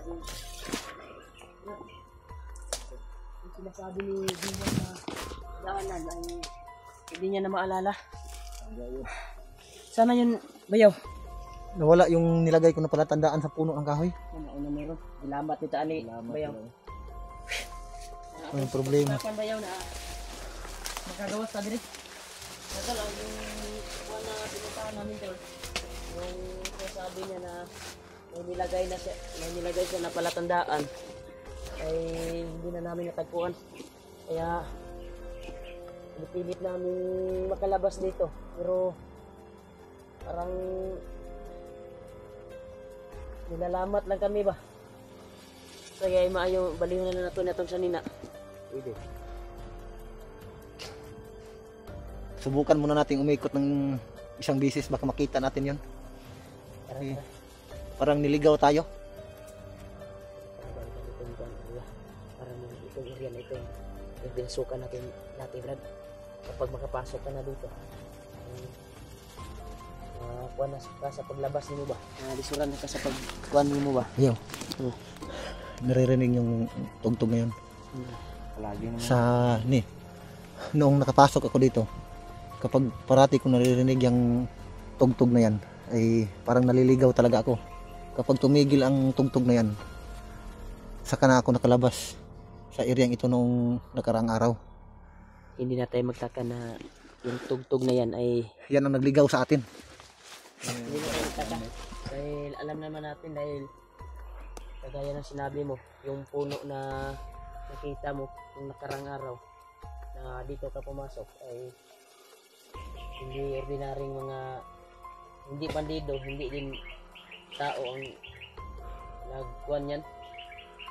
Yung sinasabi ni Dimon na daanan ay hindi niya na maalala. Sana yun, Bayaw. Nawala yung nilagay ko na palatandaan sa puno ng kahoy. Ano meron? Salamat nito Ali, Bayaw. Anong problema? Kapan Bayaw na magkagawas ka diri. Natal ang yung buwan na pinuntahan namin tol. Yung sabi niya na may nilagay siya na palatandaan ay hindi na namin natagpuan. Kaya pilit namin makalabas dito. Pero parang nilalamat lang kami ba. Kaya maayo baliw na nato natong sanina. Pwede. Subukan muna natin umikot ng isang bisis, baka makita natin 'yon. Okay. Parang niligaw tayo. Parang itong area na ito yung binasukan natin dati, Brad. Kapag makapasok ka na dito, kuha na ka sa paglabas mo ba? Lisuran ka sa pagkuhan mo ba? Ayaw. Naririnig yung tugtog ngayon. Palagi naman. Noong nakapasok ako dito, kapag parati ko naririnig yung tugtog na yan, ay parang naliligaw talaga ako. Kapag tumigil ang tugtog na yan, saka na ako nakalabas sa areang ito noong nakaraang araw. Hindi na tayo magtaka na yung tugtog na yan ay yan ang nagligaw sa atin. hindi na tayo magtaka dahil alam naman natin, dahil kagaya ng sinabi mo, yung puno na nakita mo yung nakaraang araw na dito ka pumasok ay hindi ordinaryong mga, hindi bandido, hindi din tao ang nagkuhan yan,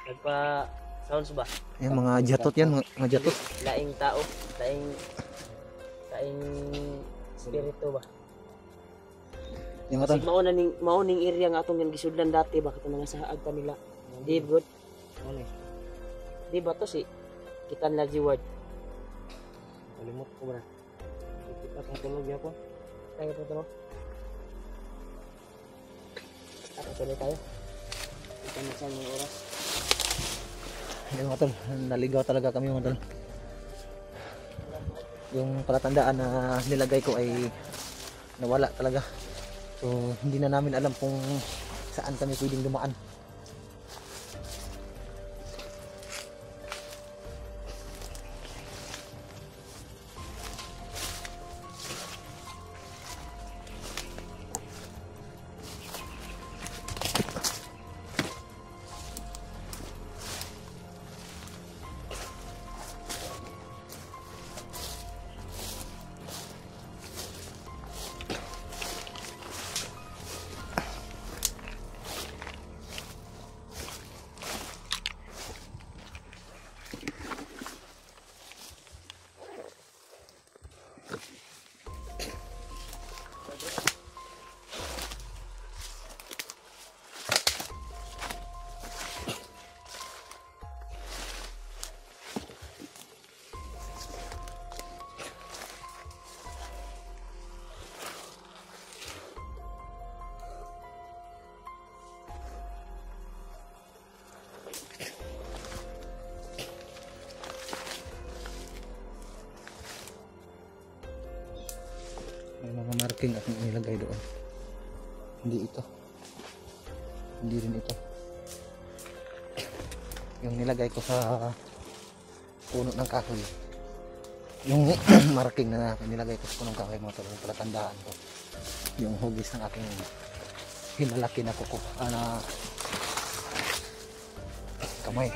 nagpa sounds ba? Yung mga jatot yan, mga jatot. Laing tao, laing spirito ba? Yung Kasi mauning area nga atong gisudlan dati, bakit mga saag kanila. Di good. Di ba to si Kitan Laji Ward? Kalimot ko ba? Kita pa tulog ya po. Tayo pa tulog. Tuloy tayo. Kita na sa mga oras. Yung mga tol, naligaw talaga kami mga tol. Yung palatandaan na nilagay ko ay nawala talaga. So hindi na namin alam kung saan kami pwedeng dumaan. May mga marking akong nilagay doon. Hindi ito. Hindi rin ito. Yung nilagay ko sa puno ng kahoy. Yung marking na nilagay ko sa puno ng kahoy, mga tol, palatandaan ko. Yung hugis ng aking hinalaki na kuko. Na kamay.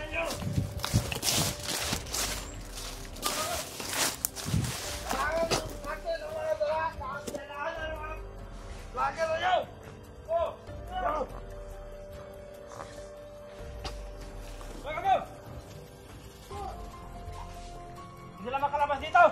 Sila makalabas dito.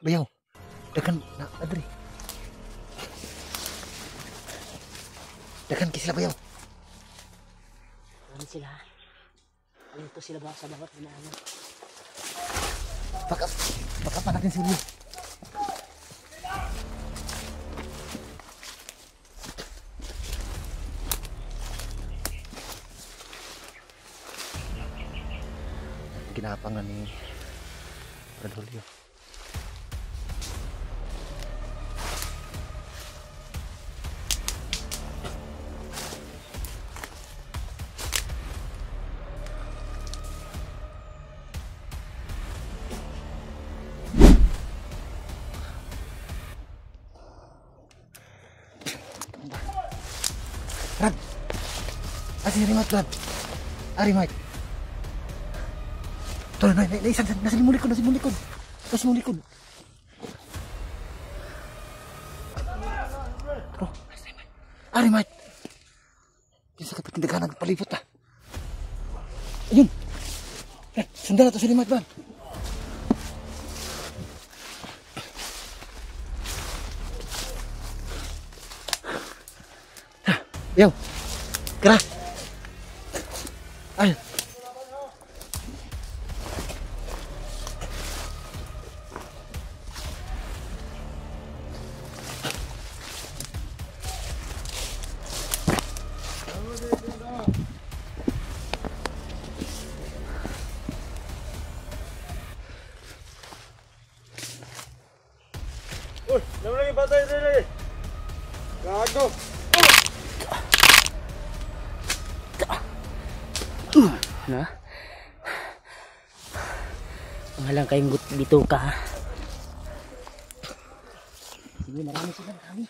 Bayaw. Dagan na adri. Dagan kisila bayaw. Ano sila? Alito sila ba sa bawat ginaanan? Baka pa natin si Uli. Ginapangan ni Brad Julio. Brad! Asi remote, Brad! Remote! Tol, nasa limong likod. Bro, remote! Diyan sa kapitindagan nagpalipot na. Ayun! Brad, sundan na to si remote, Brad! Yaw! Kira! Ay! Uy, naman lagi patay rin. Gago. Na? Pangalang kayong dito ka. Sige, marami sila, marami.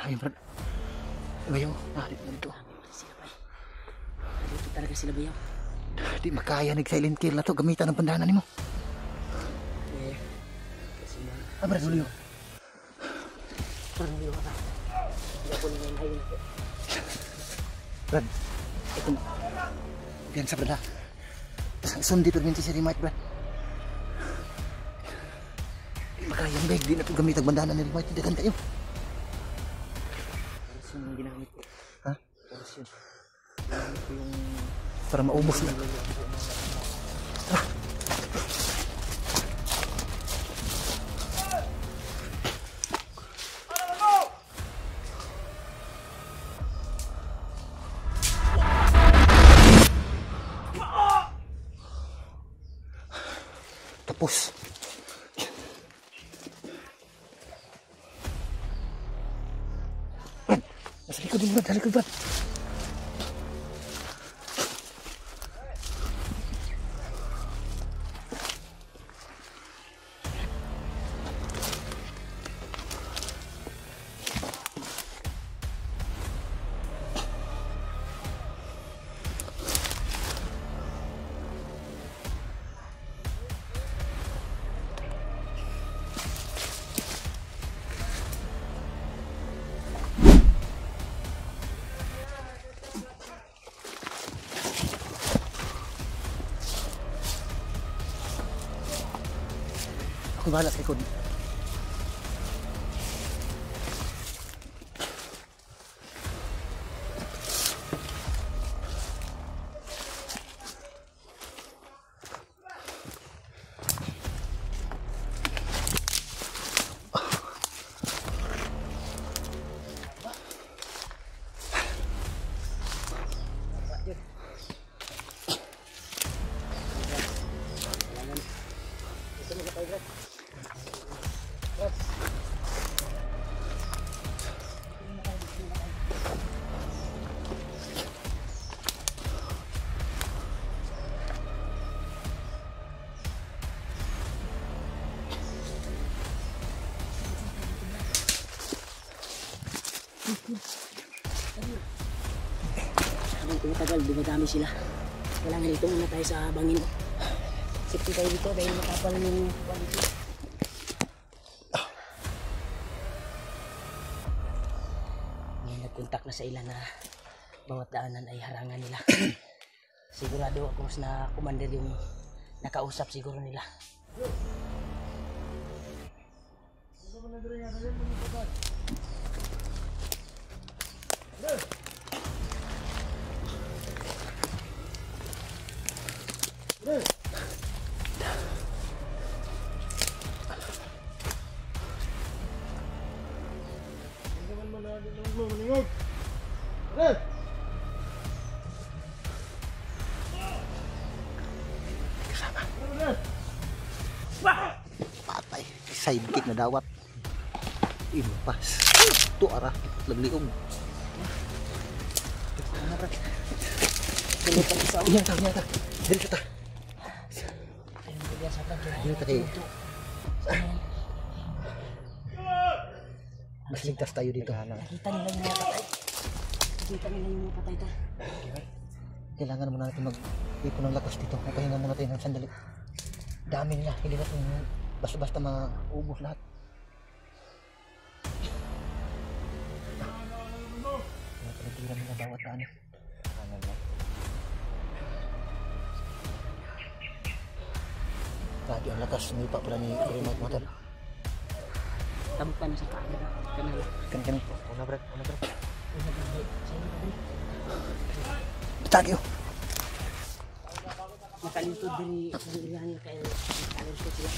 Ay, Brad. Bayaw, nahalip na dito. Sila ba? Dito talaga sila ba yun? Di makaya nag-silent kill na to. Gamitan ng pandanan ni mo. Eh, kasi na. Brad Julio. Parang yung ka. Hindi ako naman ngayon ako. Brad, ito mo. Biyan sa Brad ha. Sundi perminti si remote, Brad. Di makaya ang bag. Di na ito gamit ang bandanan ni remote. Dagan kayo. Paras yung ginamit ko. Ha? Paras yun. Ginamit ko yung... Para maubos na. Tapos. Brad, nasa likod din, Brad. Nasa likod, Brad. Ako bahala sa likod. Habang tumatagal, dumadami sila. Kailangan dito muna tayo sa bangin. Safety tayo dito dahil makapal yung quality. May nagkontak na sa ilan na bawat daanan ay harangan nila. Sigurado ako na commander yung nakausap siguro nila. Patay. Sidekick na dawat. Impas. Ito ara. Lagliog. Iya ta, iya ta. Dito ta. Ayun, bibiyasakan ko. Dito ta kay. Mas ligtas tayo dito. Nakita nila yung mga patay. Nakita nila yung mga patay to. Kailangan muna natin mag-ipon ng lakas dito. Magpahinga muna tayo ng sandali. Dami nila. Hindi natin basta-basta maubos lahat. Pinagtiran nila bawat daan. Grabe ang lakas. May pa pala ni Remote Motor. Tabok pa na sa camera. Kanala. Kan. Una break. Tagyo. Nakalintod din sa ilihan niya kaya nakalintod sila.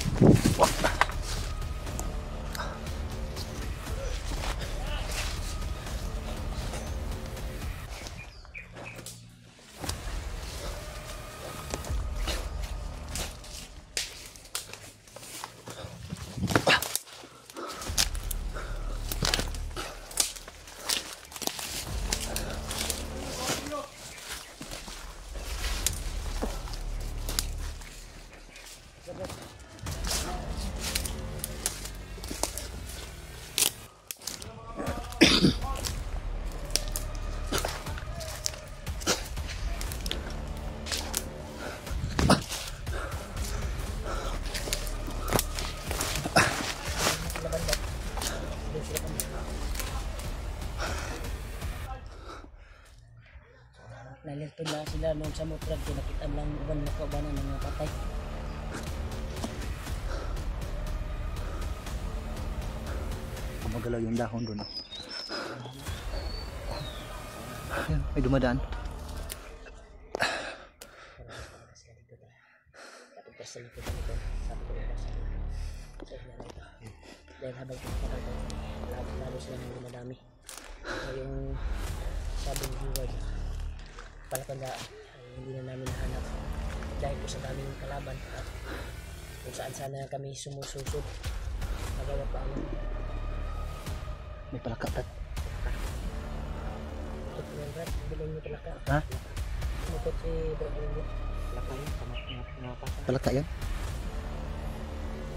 Nalintod na sila noon sa motrag kaya nakita lang uban na kaubanan ng mga patay. Magalaw yung dahon doon. Ayan, may dumadaan. Tapos sa likod nito, sabi ko na sa dahil habang pinapakal lalo sila ng dumadami. So yung sabi ng viewers, palatandaan ay hindi na namin nahanap dahil po sa daming kalaban at kung saan sana kami sumususod. Nagawa pa ang May palakaprat. ito ng Brad, bilhin mo talaka. Ha? Tumukot si Brad Willo. Laka yun. Pumapasa. Palaka yan?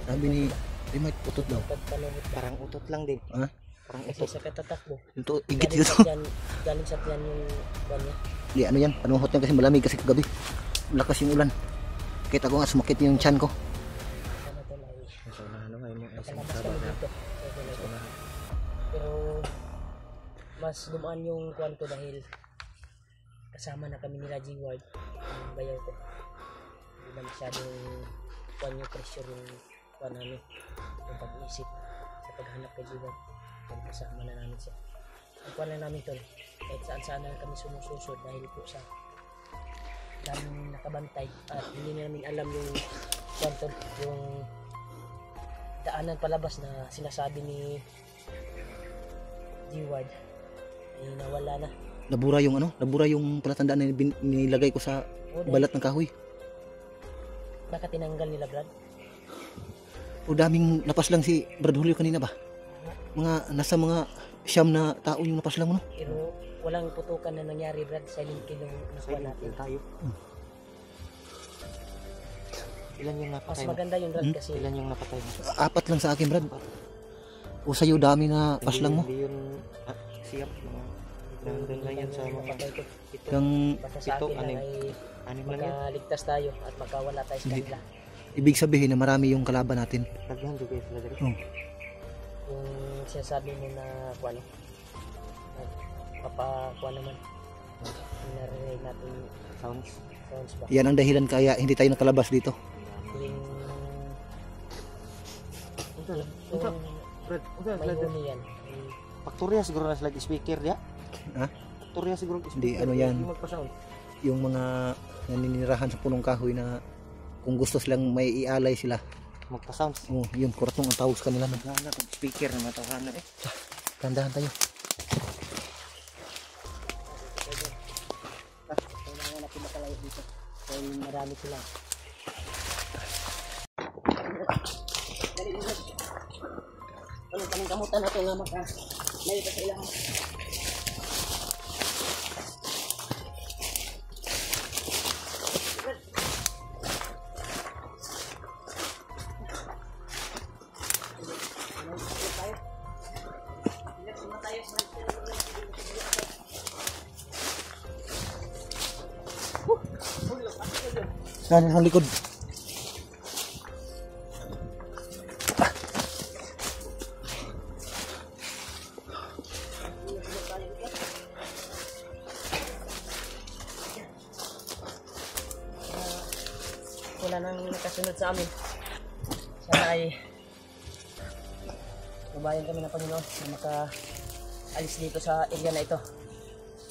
Sabi ni Remote, utot daw. Pagpanuhot ba? Parang utot lang din. Ha? Parang Kasi utot. sa katatakbo. Ito, igit Galing dito. sa tiyan, galing sa tiyan yung buwan niya. Di, ano yan? Panuhot yan kasi malamig kasi kagabi. Malakas yung ulan. Kita ko nga sumakit yung tiyan ko. Ano to na eh. So na ano ngayon mo ay Palabas sinasabi kami na. dito. Pero mas dumaan yung kwanto dahil kasama na kami nila G-Ward. Ang bayaw ko. Hindi na masyadong kwan yung pressure yung kwan namin. Yung pag-iisip sa paghanap kay G-Ward. Kung kasama na namin siya. Ang kwan na namin tol. Kahit saan na kami sumususod dahil po sa daming nakabantay at hindi namin alam yung kwanto, yung daanan palabas na sinasabi ni G-Ward ay nawala na. Nabura yung ano? Nabura yung palatandaan na nilagay ko sa balat ng kahoy. Baka tinanggal nila Brad. O daming napas lang si Brad Julio kanina ba? Nasa mga siyam na tao yung napas lang mo, no? Pero walang putukan na nangyari Brad. Silent kill yung nakuha natin. Tayo. Ilan yung Mas napatay mo? maganda yung Brad kasi Ilan yung napatay mo? 4 lang sa akin, Brad. O sa'yo dami na pas lang mo. Hindi yun siyap. Nandun lang yan sa mga patay ko. Yung Basta sa Ito, akin lang anim. ay anim lang yan. makaligtas tayo at makawala tayo sa Hindi. kanila. ibig sabihin na marami yung kalaban natin. Daghan juga sila dito. Oh. Yung sinasabi mo na kuwan, papakuha naman. Naririnig natin Sounds. sounds ba? Yan ang dahilan kaya hindi tayo nakalabas dito. Yung... Unsa lang? Yung... Brad, unsa May lang? huni yan. May- Faktorya siguro na like speaker dia. Ha? Faktorya siguro speaker. Hindi, ano yan? Yung magpa-sound. Yung mga naninirahan sa punong kahoy na kung gusto silang may ialay sila. Magpa-sounds. Oh, yun, kuratong ang tawag sa kanila. Nagana kung speaker na matawhan eh. Tandahan tayo. Kailangan natin makalayo dito. Dahil marami sila. Anong kamutan na ito nga makalayo pa sa ilang. Saan ang likod? Wala nang nakasunod sa amin. Sana ay mabayan kami ng Panginoon na makaalis dito sa area na ito.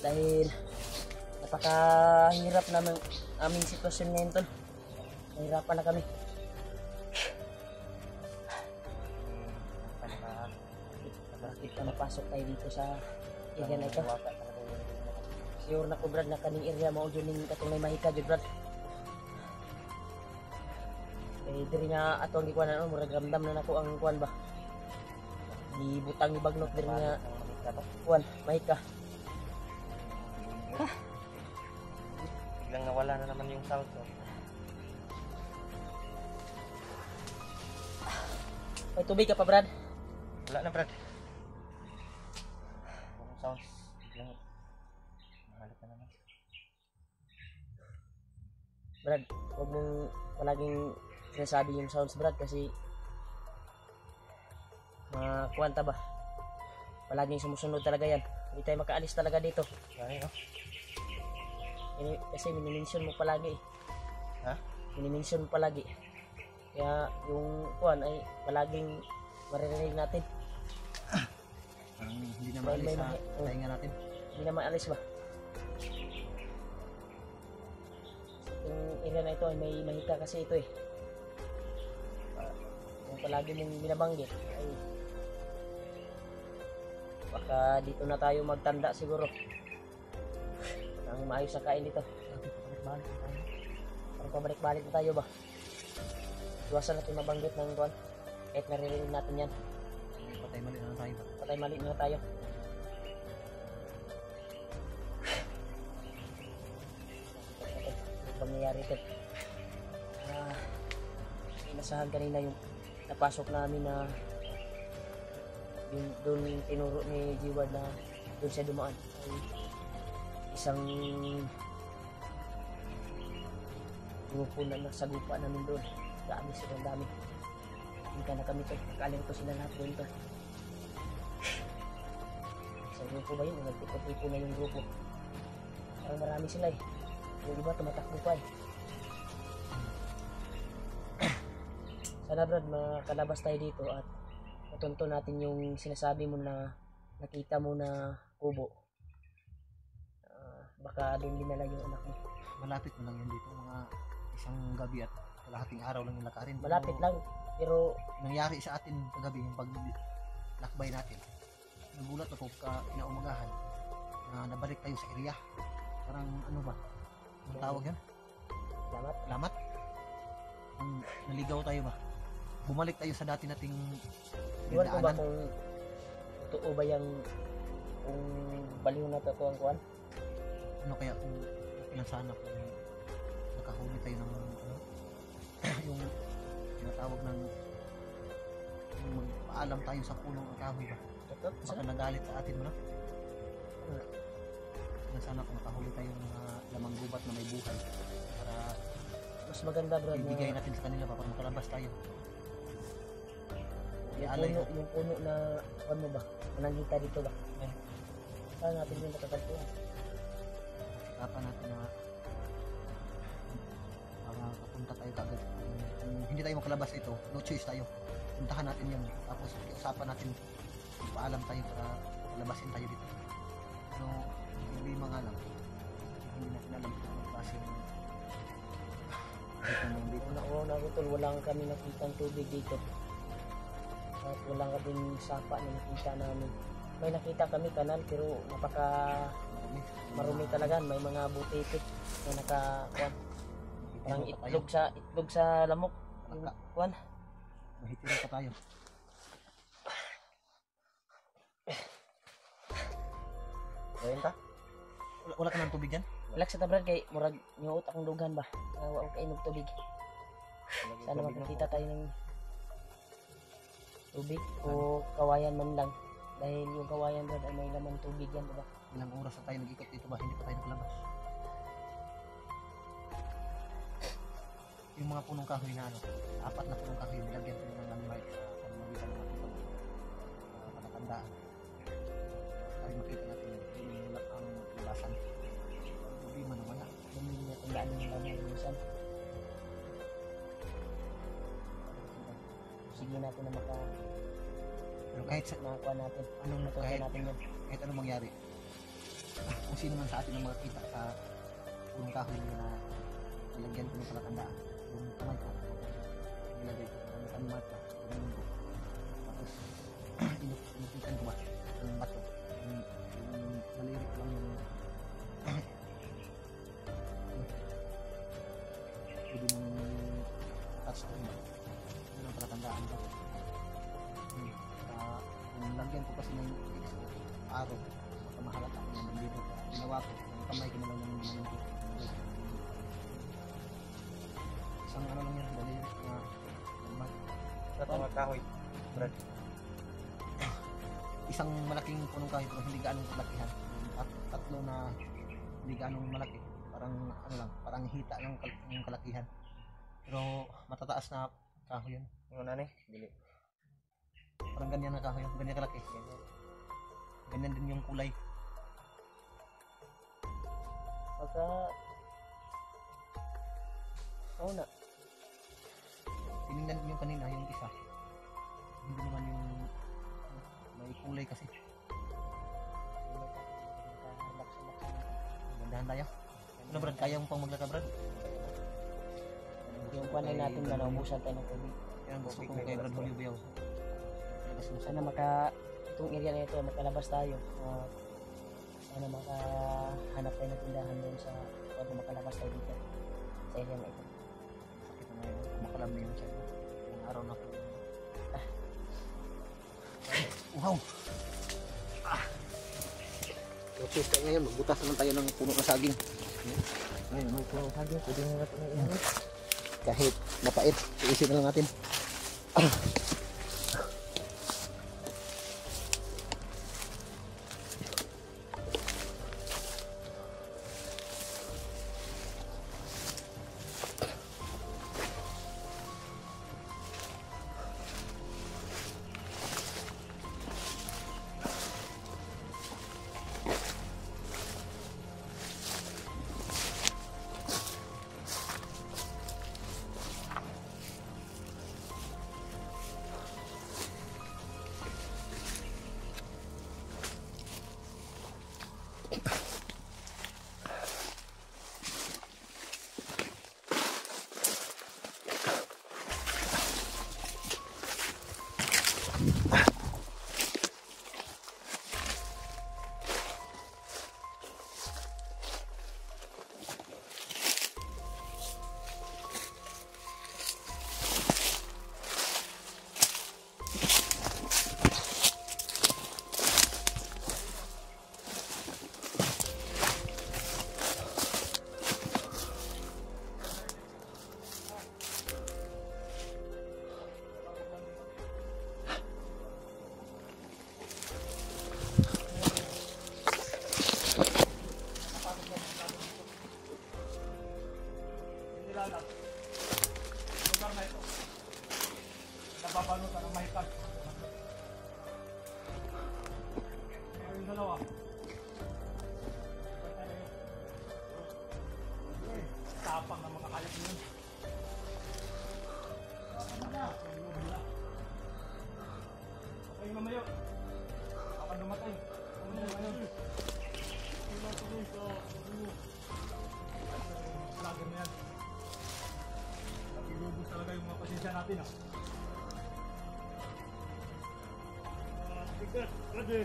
Dahil napakahirap naman aming sitwasyon ngayon tol. Nahirapan na kami. Bakit na napasok tayo dito sa area na ito? Sure na ko Brad na kaning area mao dyan yung katulay mahika dyan Brad. Eh diri na ato ang ikuan ano murag ramdam na nako ang kuan ba. Gibutang ni bagnot diri nga kuan mahika. Biglang nawala na naman yung sound. So. May tubig ka pa Brad? Wala na Brad. Yung sounds. Biglang mahalit na naman. Brad, huwag mong palaging sinasabi yung sounds Brad kasi kuwanta ba? Palaging sumusunod talaga yan. Hindi tayo makaalis talaga dito. Gani no? Kasi minimension mo palagi eh. Ha? Minimension mo palagi. Kaya yung kuwan ay palaging maririnig natin. Hindi na Dahil maalis may sa mahi- tainga natin. Hindi na maalis ba? Yung area na ito ay may mahika kasi ito eh. Yung palagi mong binabanggit ay baka dito na tayo magtanda siguro. Ang maayos na kain dito. Parang pabalik-balik na tayo ba? Iwasan natin mabanggit ng kuwan. Kahit naririnig natin yan. Patay mali na tayo. Patay mali na tayo. Ang pangyayari ito. Inasahan kanina yung napasok namin na yung doon tinuro ni Jiward na doon siya dumaan. Ay, isang pinupunan na sagupa namin doon. Dami silang dami. Hindi na kami ito. Nakalimto sila lahat doon ito. Sa grupo ba yun? Nagtipot-tipo na yung grupo. Parang marami sila eh. Yung iba tumatakbo pa eh. Sana Brad, makalabas tayo dito at matunto natin yung sinasabi mo na nakita mo na kubo. Baka doon dinala yung anak mo. Malapit mo lang yun dito. Mga isang gabi at kalahating araw lang yung lakarin. Malapit lang. Pero Nangyari sa atin kagabi yung paglakbay natin. Nagulat ako kinaumagahan na nabalik tayo sa area. Parang ano ba? Ang tawag yan? salamat. Lamat? Naligaw tayo ba? Bumalik tayo sa dati nating Iwan ko ba dinaanan. kung totoo ba yung kung baliw na totoo ang kuwan? Ano kaya kung ilan sana kung nakahuli tayo ng ano, yung tinatawag ng yung magpaalam tayo sa punong ang kahoy ba? Totoo? Baka nagalit sa atin mo na. Ilan sana kung nakahuli tayo ng mga lamang gubat na may buhay para Mas maganda Brad ibigay na natin sa kanila para makalabas tayo. yung puno na kuwan mo ba? Nanangita dito ba? Saan natin yung matatagpuan? makalabas ito, no choice tayo. Puntahan natin yun. Tapos usapan natin, paalam tayo para labasin tayo dito. Pero problema nga lang, hindi natin alam kung anong klase ng dito. Una ko tol, walang kami nakitang tubig dito. At walang kaming sapa na nakita namin. May nakita kami kanal pero napaka marumi talaga. May mga butipit na nakakuan. Parang itlog sa lamok. Yung kuan. Mahitira pa tayo. Ayun ta? Wala ka ng tubig yan? Wala sa tabran kay murag nyuot akong dugan ba. Wa ko kainog tubig. Sana makakita tayo ng tubig o kawayan man lang. Dahil yung kawayan brad ay may laman tubig yan, diba? Ilang oras na tayo nag-ikot dito ba? Hindi pa tayo nakalabas. Yung mga punong kahoy na ano, 4 na punong kahoy, nilagyan ko ng landmark sa pamamagitan ng ating palatandaan. Para makita natin yung ang labasan. Problema na wala. Hindi niya tandaan yung laman minsan. Sige natin na Pero kahit sa makakuha natin. anong Matutunan natin yan. kahit anong mangyari, kung sino man sa atin ang makakita sa punong kahoy na nilagyan ko ng palatandaan, yung kamay ko, nilagay ko ng landmark ko, tapos inupitan ko ba ng bato, yung nalirik lang yung pwede mong touch ko ba yun ang palatandaan ko. Kung lagyan ko kasi ng araw, baka mahalata ko naman dito. Ginawa ko, yung kamay ko na lang yung ginamit. Isang ano lang yan, dali na landmark. Sa mga kahoy. Brad. Isang malaking punong kahoy pero hindi gaanong kalakihan. At tatlo na hindi gaanong malaki. Parang ano lang, parang hita ng kalakihan. Pero matataas na kahoy yun. Yung nanay, dili. Parang ganyan na kahoy, ganyan kalaki. Ganyan din yung kulay. Pagka na. Tinignan yung kanina, yung isa. Hindi naman yung may kulay kasi. Gandahan tayo. Ano Brad, kaya mo pang maglakad Brad? Yung kuwanan natin na naubusan tayo ng tubig. Yan gusto ko kay Brad Bolivia. Sana itong area na ito, makalabas tayo. Sana makahanap tayo ng tindahan doon sa pag makalabas tayo dito sa area na ito. Sakit na yun, makalam na yun siya. Yung araw na po. Wow! Okay, tayo ngayon, magbutas naman tayo ng puno na saging. Ayun, may puno na saging, pwede na natin na yan. Kahit mapait, iisip na lang natin. natin ah. Tigat, buddy.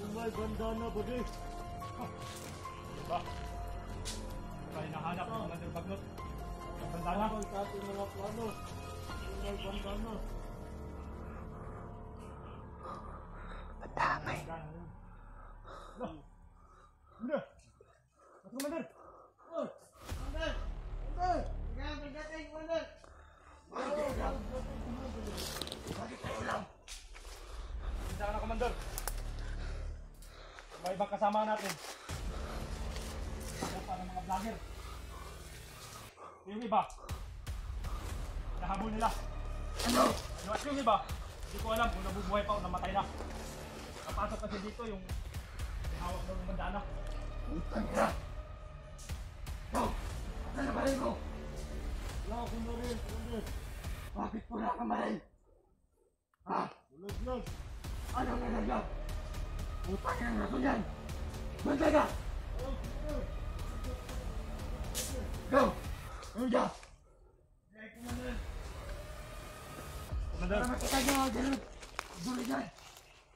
Yung may bandana, buddy. Diba? Diba hinahanap ng Commander Bagnot? Yung bandana? Ang sa ating mga plano. Yung may bandana. Madamay. Ano? Ano? Mas Commander! Oh! Commander! Commander! Tingnan, pagdating, Commander! Bakit tayo lang? Hindi ka na, Commander. May ibang kasama natin. Ako pa ng mga vlogger. Yung iba, nahabol nila. Ano? At yung iba, hindi ko alam kung nabubuhay pa o namatay na. Napasok kasi dito yung hawak daw ng bandana. Utang na! Oh! Ano na ba rin mo? Wala akong maril, Commander. Bakit wala kang maril? Ha? Ulog-log. Anong nalaglag? Utang na nga ko yan! Bantay ka! Go! Uja! Commander! Commander! Para makita nyo ang ganun! Dulo dyan!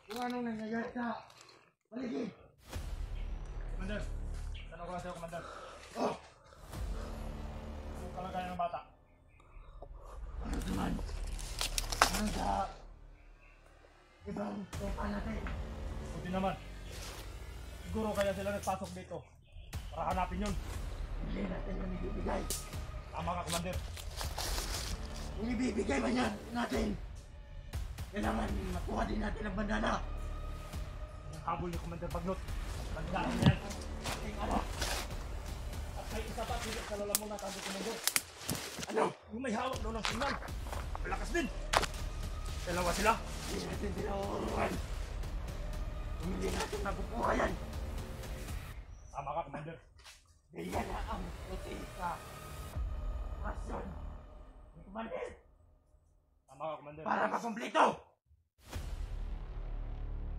Kung anong nangyayari sa paligid! Commander! Tanong ko lang sa'yo, Commander. Oh! Anong kalagayan ng bata? Ano naman? Ano sa ibang tropa natin? Buti naman. Siguro kaya sila nagpasok dito para hanapin yun. Hindi natin yung ibibigay. Tama ka, Commander. Kung ibibigay man yan natin, kailangan makuha din natin ang bandana. Ang habol ni Commander Bagnot. Bandana niya yan. Ating ala. At may isa pa, pilit sa lalamunan tayo, Commander. Ano? Yung may hawak daw ng signal. Malakas din. Dalawa sila. Hindi natin tinawuruan. Hindi natin makukuha yan. Tama ka, Commander. Diyan na ang puting ka. Pasyon. Commander. Tama ka, Commander. Para makumpleto.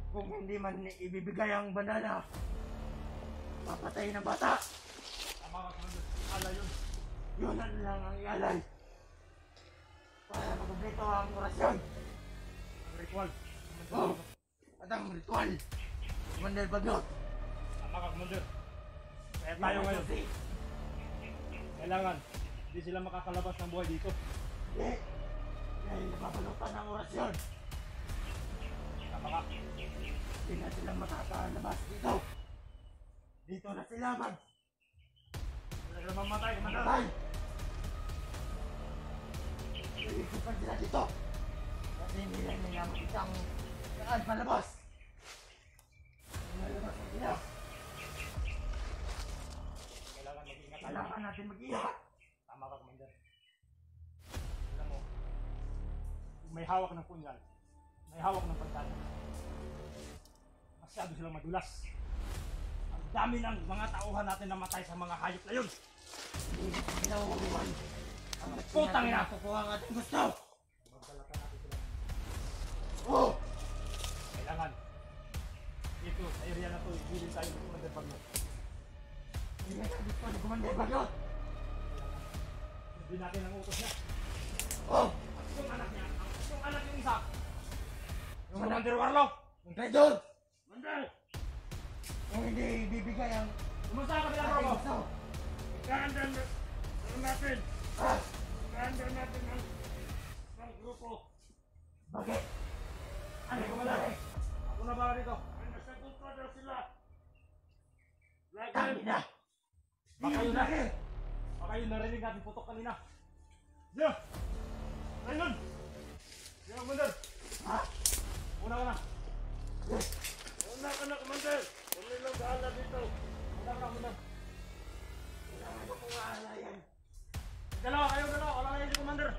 Kung hindi man ibibigay ang bandana, papatayin ang bata. Tama ka, Commander. Alay yun. Yun lang ang ialay. Para makumpleto ang orasyon. Ang ritual. Oh. At ang ritual. Commander Bagnot. Tama ka, Commander. Kaya tayo ngayon. Kailangan, hindi sila makakalabas ng buhay dito. Hindi. Dahil napapalutan ng orasyon. Tama ka. Hindi na sila makakalabas dito. Dito na sila mag. Hindi na sila mamatay, Commander. Mamatay! Iisipan sila dito. Kasi hindi lang nila makitang saan palabas. Malabas na sila. Kailangan natin mag-iyak. Tama ka, Commander. Alam mo, may hawak ng punyal, may hawak ng pagkano. Masyado silang madulas. Ang dami ng mga tauhan natin na matay sa mga hayop na yun. Hindi natin ginawuruan. Ang putang ina! Nakukuha ang ating gusto. Magdalatan natin sila. Oo! Kailangan. Dito, sa area na to, bilin tayo ng Commander Bagnot. Hindi natin gusto ni Commander Bagnot. Hindi natin ang utos niya. Oh! Yung anak niya, yung anak yung isa. Yung Commander Warlock. Yung Traidor. Commander! Kung hindi bibigay ang... Kumusta ka bilang ako? Kaandan natin. Kaandan natin ang grupo. Bakit? Ano yung Commander? Ako na ba rito? Ay, nasagot pa daw sila. Dami na! Baka yun na! Baka yun narinig natin putok kanina. Diyo! Ayun! Diyo, Commander! Ha? Una ka na! Una ka na, Commander! Kami lang gahala dito! Una ka na, Commander! Wala ka na kung gahala yan! Dalawa kayo, dalawa! Wala kayo si Commander!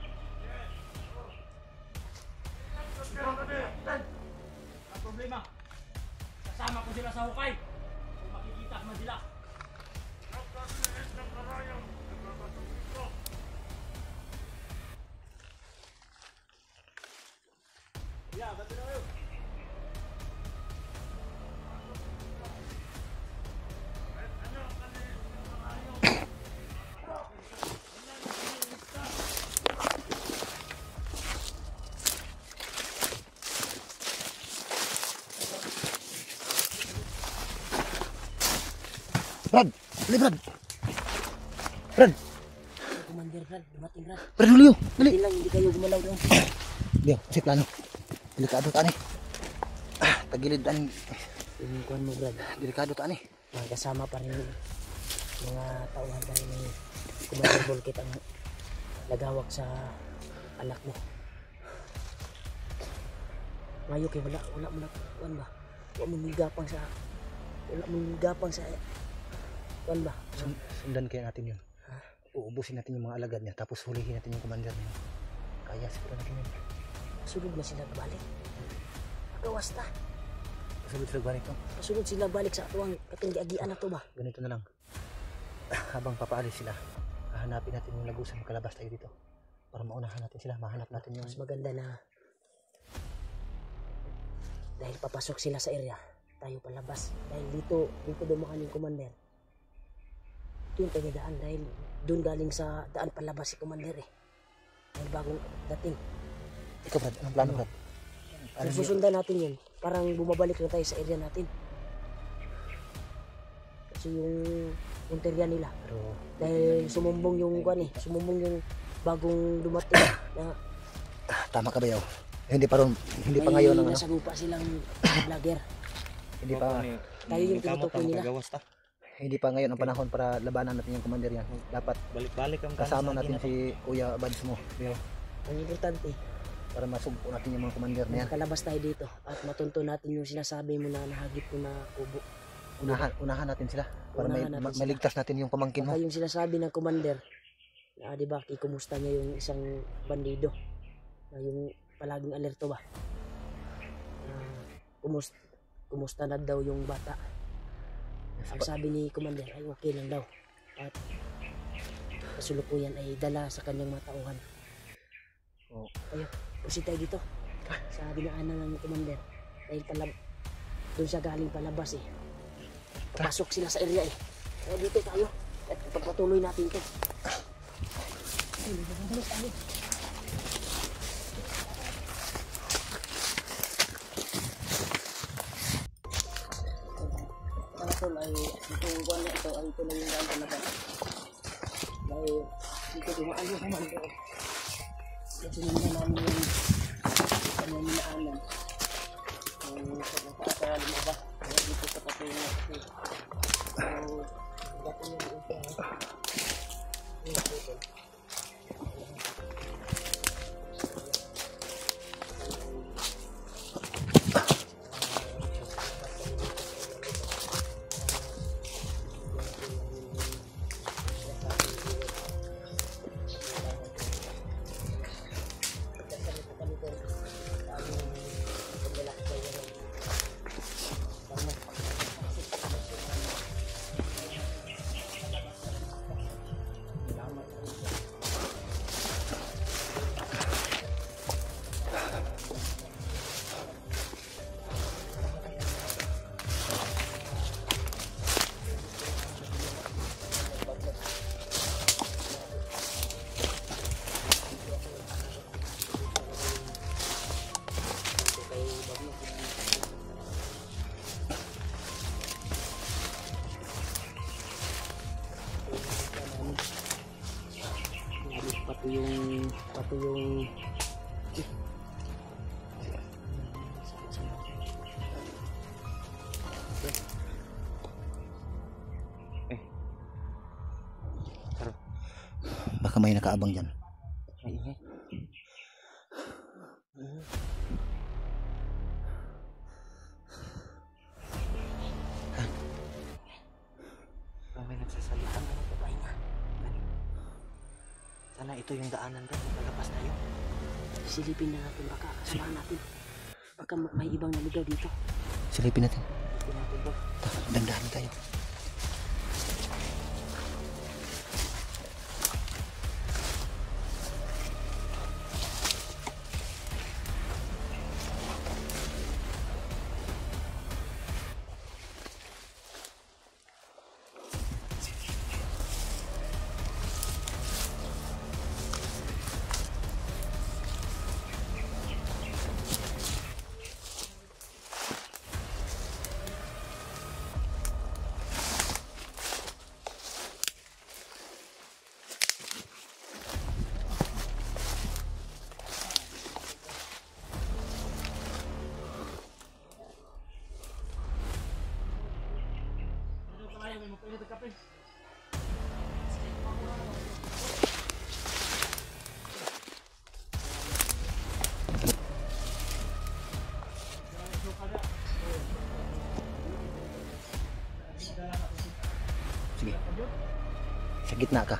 Ang problema, kasama ko sila sa hukay. Kung makikita man sila. Napakaliit ng karayang nagkakasabit ko. Yeah, ba't na kayo? Ano ang kaliit ng karayang? Brad! Dali, Brad! Brad! Commander Brad, dumating Brad. Brad, Julio! Dali! Hindi lang, hindi kayo gumalaw doon. Dio, kasi plano. Delikado taan eh. Tagilid taan. Yung kuhan mo Brad, Delikado taan eh. kasama pa rin mga tauhan pa rin ni Commander Volkit ang nagawak sa anak mo. Ngayon kay wala mo na kuhan ba? Wala mo nigapang sa kuhan ba? Sundan kaya natin yun. Uubusin natin yung mga alagad niya, tapos hulihin natin yung commander niya. Kaya siguro natin yun. Sunod na sila balik. Magawas na. Kasunod sila balik to. Kasunod sila balik sa atuang katinggi-agian na to ba? Ganito na lang. Habang papaalis sila, hahanapin natin yung lagusan, makalabas tayo dito. Para maunahan natin sila, mahanap natin yung... Mas maganda na dahil papasok sila sa area, tayo palabas. Dahil dito dumaan yung commander. Ito yung daan dahil doon galing sa daan palabas si commander eh. Dahil bagong dating. Ikaw Brad, anong plano Brad? So, susundan natin yun. Parang bumabalik na tayo sa area natin. Kasi yung punteriya nila. Pero Dahil sumumbong yung bagong dumating na tama ka ba yaw? Hindi pa ngayon ang ano. nasa lupa silang vlogger. Hindi pa Tayo yung tinutukoy nila. Hindi pa ngayon ang panahon para labanan natin yung commander yan. Dapat Balik-balik ang kasama natin si Kuya Bads mo. Ang importante, Para masugpo natin yung mga commander na yan. makalabas tayo dito at matunto natin yung sinasabi mo na nahagip mo na kubo. Unahan natin sila. Para Unahan natin sila. maligtas natin yung pamangkin mo. Baka yung sinasabi ng commander na di ba kumusta niya yung isang bandido na yung palaging alerto ba, kumusta na daw yung bata. Ang sabi ni commander ay okay lang daw at kasulukuyan ay dala sa kanyang mga tauhan. Ayun, pusi tayo dito sa dinaanan ng commander dahil doon siya galing palabas eh. Papasok sila sa area eh. Kaya dito tayo at pagpatuloy natin ito. Tol ay itong buwan na ito ay ito na yung daan palabas. Dahil dito dumaan yung commander. Kasi hindi na namin yung kanyang minaanan. Sa lumabas. Kaya dito sa patungo kasi. So, dapat niya doon sa pati yung Baka may nakaabang dyan. may nagsasalita na nagpapay nga. Sana ito yung daanan rin. Palabas tayo. Silipin na natin. Baka samahan natin. Baka may ibang naligaw dito. Silipin natin. Silipin natin bro. Dandahan tayo. kape. Sige. Sa gitna ka.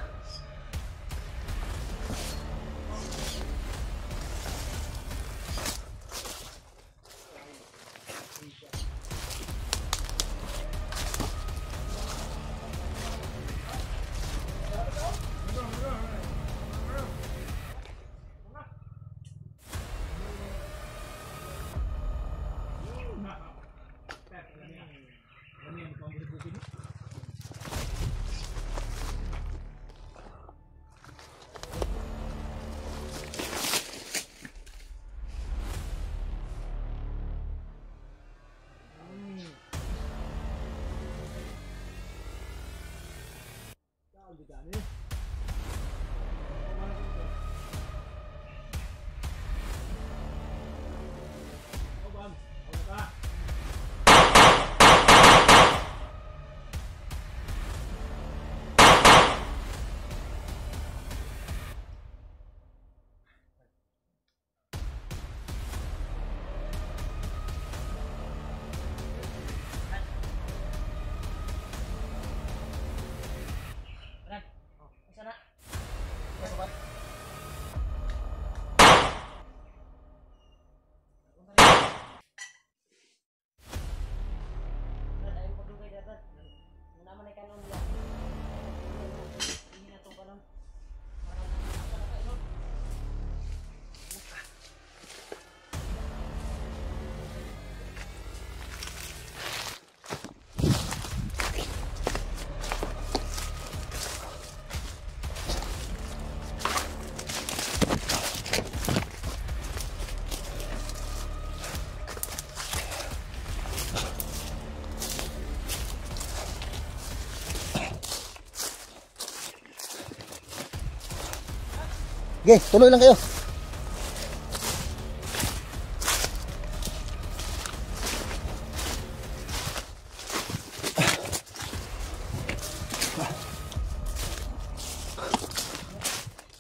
Okay, tuloy lang kayo.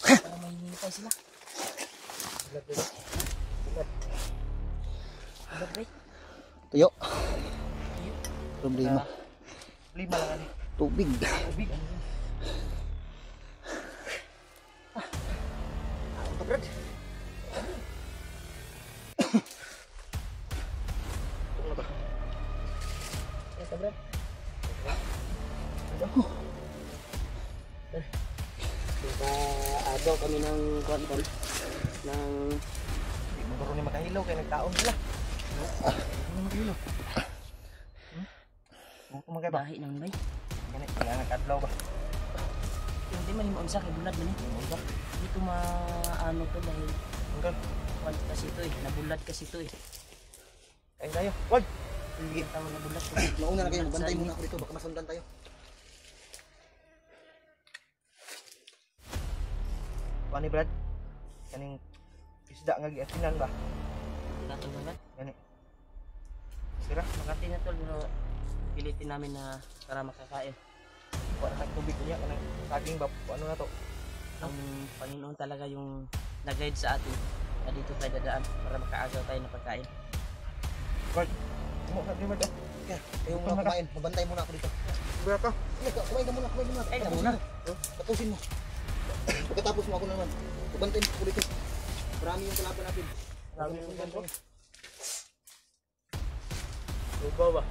Para may hinihintay sila. Bulat ba? Tuyo. Problema. Lima lang ani. Tubig. Tubig. Brad. Ito, Brad. Agaw kami ng kwan-kwan ng Di mo guro ni makahilaw kay nagtaon sila. Ano makahilaw? Buto magay ba? bahi ng bay. Gani, kaya nagkadlaw ba? Hindi man yung unsa kay bulat man eh. Dito maano to dahil Hanggang, kwan kasi ito eh, nabulat kasi ito eh. kain tayo. Wag! Hindi tama nabulat. Mauna na kayo, magbantay muna ako dito, baka masundan tayo. Ano ni Brad? Kaning isda nga giatinan ba? Natol ba? Gani. Sira, Makati na tol pero pilitin namin na para makakain. wala na tubig niya kanang saging ba ano na to? Ang Panginoon talaga yung nag-guide sa atin na dito tayo dadaan para makaagaw tayo ng pagkain. Brad, mo na Brad. Kaya, kayo muna kumain, mabantay muna ako dito. Brad ka. Sige, kumain ka muna, kumain muna. Kumain ka muna. Tapusin mo. Pagkatapos mo ako naman, mabantay mo ako dito. Marami yung kalaban natin. Marami yung kalaban kalaban. Lugaw ba?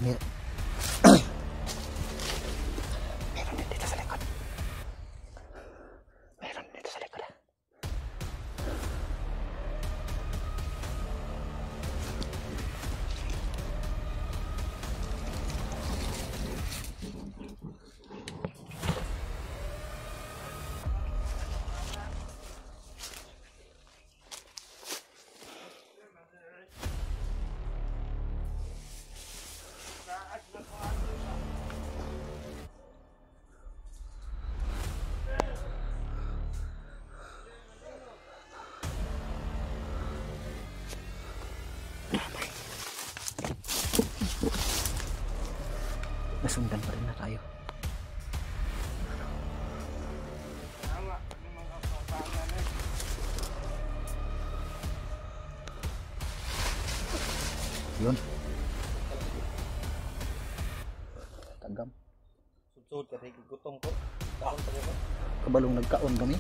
Meron. nasundan pa rin na tayo. Tama, ano mga kapangalan eh. Yun. Tagam. Sudsud ka rin gutom ko. Kaon pa ko. Kabalong nagkaon kami.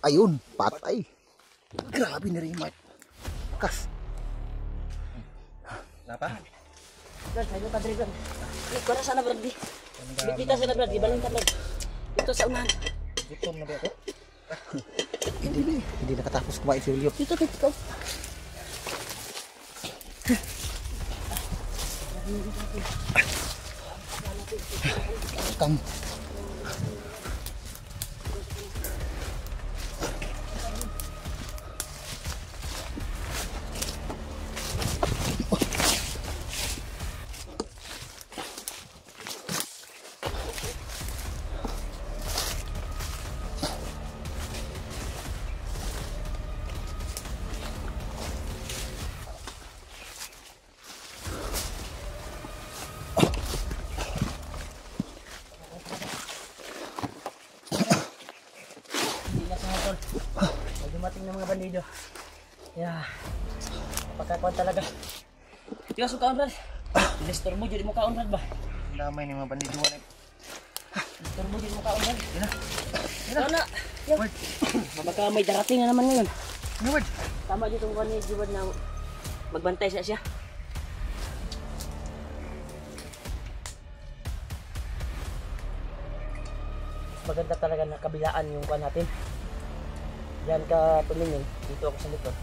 Ayun, patay. Grabe na rin, Mark. Kas. Napa? Brad, tayo ka dre, Brad. Ikaw na sana, Brad. Bikita sila, Brad. Ibalin ka, Brad. Dito sa unahan. Gutom na ba ako? Hindi nakatapos kumain si Julio. Dito, dito. Kang. Dumating ng mga bandido. Yeah. Napakakuan talaga. Tiga sukaan, Brad. Listor mo, jadi mo kaon, Brad ba? Damay ni mga bandiduan eh. Listor mo, jadi mo kaon, Brad. Yan na. Yan na. Mabaka may darating na naman ngayon. Ano ba? Tama dito kung ni Jibad na magbantay siya. Maganda talaga na kabilaan yung kuan natin. Diyan ka tumingin, dito ako sa likod.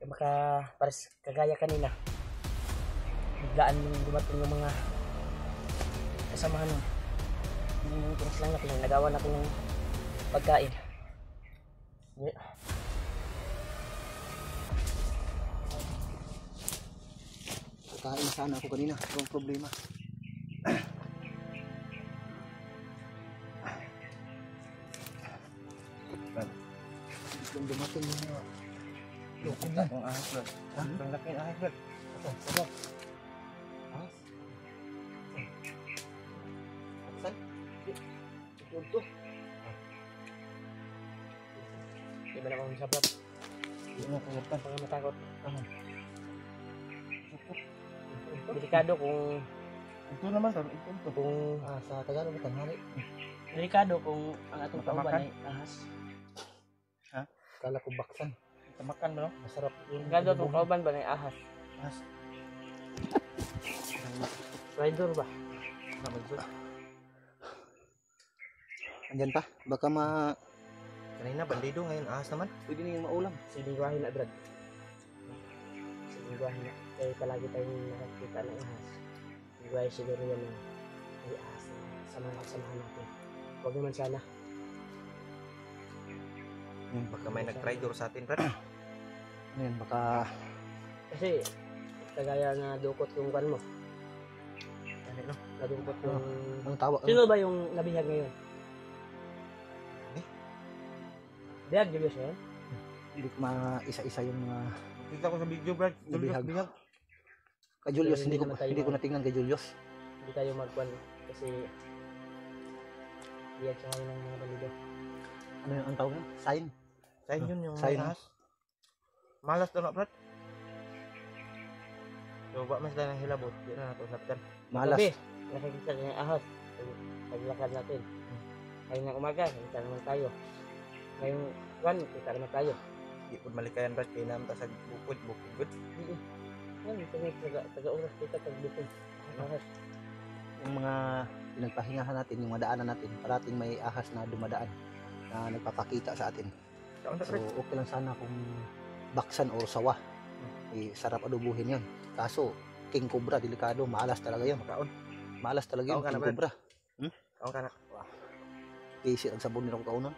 Baka pares kagaya kanina. Biglaan yung dumating yung mga kasamahan mo. Yung tinis lang natin, nagawa natin ng pagkain. Yeah. Kain sana ako kanina. Walang problema. Yung dumating yung mga lukong yan. Ang ahas Brad. Ang laki ng ahas Brad. Ito. Ahas. Saan? Ito. Di ba na akong sablap? Hindi mo kagatan. Baka matakot. Delikado kung Ito naman Brad. Ito. Kung sa Tagalog, tanghali. delikado kung ang atong Matamakan? kauban ay ahas. Kala ko baksan. Tamakan ba no? Masarap yung Delikado kung kauban ba ay ahas. Ahas. Rider ba? Andyan pa. Baka Kanina bandido ngayon ahas naman. pwede na yung maulam. Silingwahin na, Brad. Silingwahin na. Kaya palagi tayong nakakita ng ahas. Silingwahin siguro yan na may ahas na samahan natin. Huwag naman sana. Baka may nag-traitor sa atin Brad. Ano yan, baka Kasi, kagaya na dukot yung kan mo. Ano no? Nadukot yung... anong tawag? Sino ba yung nabihag ngayon? Bihag, Julius yun? Hindi ko ma-isa-isa yung mga Kita ko sa video Brad. Nabihag. Bihag. kay Julius. Hindi Hindi ko naman tayo hindi ko natingnan kay Julius. Hindi tayo magkwan kasi bihag siya ngayon ng mga balido. Ano yung ang tawag niya? Sign. Sign yun yung Sign. ahas. Malas daw na Brad. So ba mas dahil ng hilabot. Di na nato sabtan. Malas. Gabi, nakikita niya yung ahas. Paglakad natin. Ngayon ng umaga, kita naman tayo. Ngayong kwan, kita naman tayo. Di po malikayan Brad. Kaya naman ta sa bukod. Bukod. Hindi. Yan, kami taga-oras kita pagbukod. Ahas. Yung mga pinagpahingahan natin, yung madaanan natin, parating may ahas na dumadaan na nagpapakita sa atin. Kaon ta So Brad. okay lang sana kung baksan o sawa. Sarap adubuhin yun. Kaso, king cobra, delikado. Maalas talaga yun. Kaon. Maalas talaga yun, Kaon ka na, king Brad. cobra. Kaon ka na. Kasi ang sabon nila ko kaunan.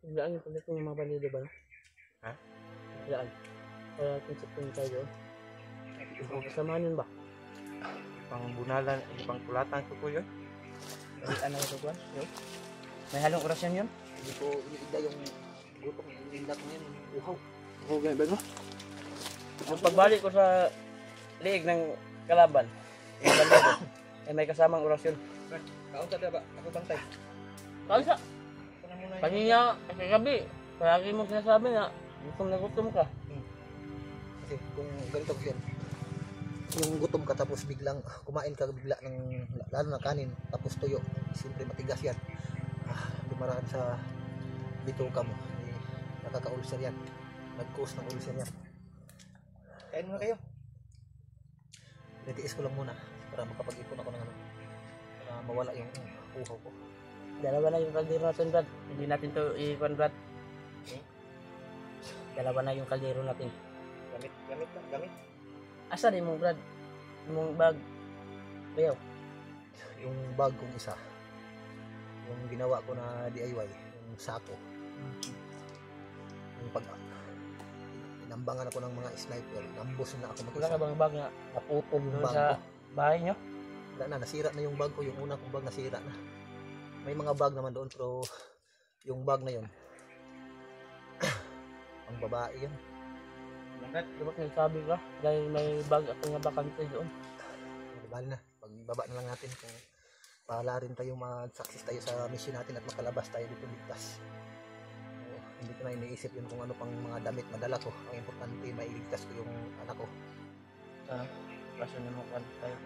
Biglaan yung pagdating ng mga balido ba? Ha? Biglaan. Kaya kinsip tayo. Kasamahan yun ba? Pang bunalan, pang pulatan ko po yun. Ano ito kuwan? Yun? May halong orasyon yun? Hindi ko iniida yung gutom. Iniida ko ngayon. Uhaw. Okay, ba no? Yung pagbalik ko sa liig ng kalaban, yung bandido, ay may kasamang orasyon. Kaunta na ba? Ako bantay. Kalsa! Kanina, kagabi, palagi mo sinasabi na gutom na gutom ka. Kasi kung ganito yun, yung gutom ka tapos biglang kumain ka bigla ng lalo na kanin tapos tuyo, siyempre matigas yan. Dumaraan sa bituka mo, nakaka-ulcer yan, nag-cause ng ulcer yan. Kain muna kayo. Nitiis ko lang muna para makapag-ipon ako ng ano, para mawala yung uhaw ko. Dalawa na yung kaldero natin, Brad. Hindi natin to i-ikon, Brad. Dalawa na yung kaldero natin. Gamit lang, gamit. Asa rin mo, Brad? Yung bag. Bayaw. Yung bag kong isa, yung ginawa ko na DIY, yung sako, yung pag inambangan ako ng mga sniper, nambos na ako Wala ka mag-isa. bang bag na naputol Yung doon bag sa ko. bahay nyo? Wala na, nasira na yung bag ko, yung una kong bag nasira na. May mga bag naman doon pero yung bag na yun ang babae yun. Diba nagsabi ka? Dahil may bag ako nga bakante doon. Bali na, pagbaba na lang natin kung pahala rin tayo mag-success tayo sa mission natin at makalabas tayo dito ligtas. So, hindi ko na iniisip yun kung ano pang mga damit madala ko. Ang importante mailigtas ko yung anak ko. Kaso na mo tayo.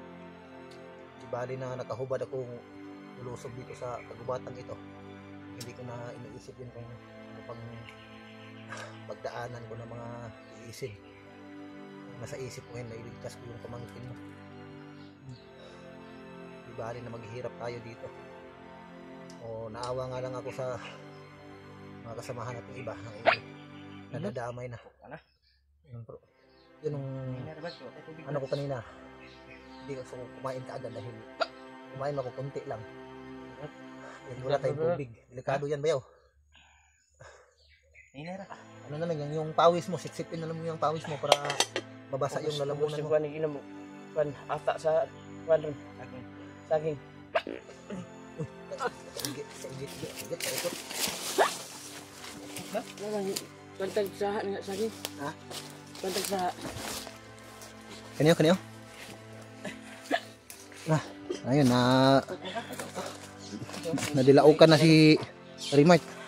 Di bali na nakahubad akong lulusog dito sa kagubatan ito. Hindi ko na iniisip yun kung ano pang pagdaanan ko ng mga iisip. Nasa isip ko ngayon, mailigtas ko yung pamangkin mo. Di bali na maghihirap tayo dito. O naawa nga lang ako sa mga kasamahan natin iba na nadadamay na. Yun yung ano ko kanina. Hindi ko kumain ka agad dahil kumain ako konti lang. Wala tayong tubig. Delikado yan bayaw. Ano na lang yan, yung pawis mo, siksipin na lang mo yung pawis mo para mabasa yung lalamunan mo. Pan ata sa pan ron. Saging. Pantag sa saging. Ha? Pantag sa Kanyo? Ayun na nadilaukan na si Rimart.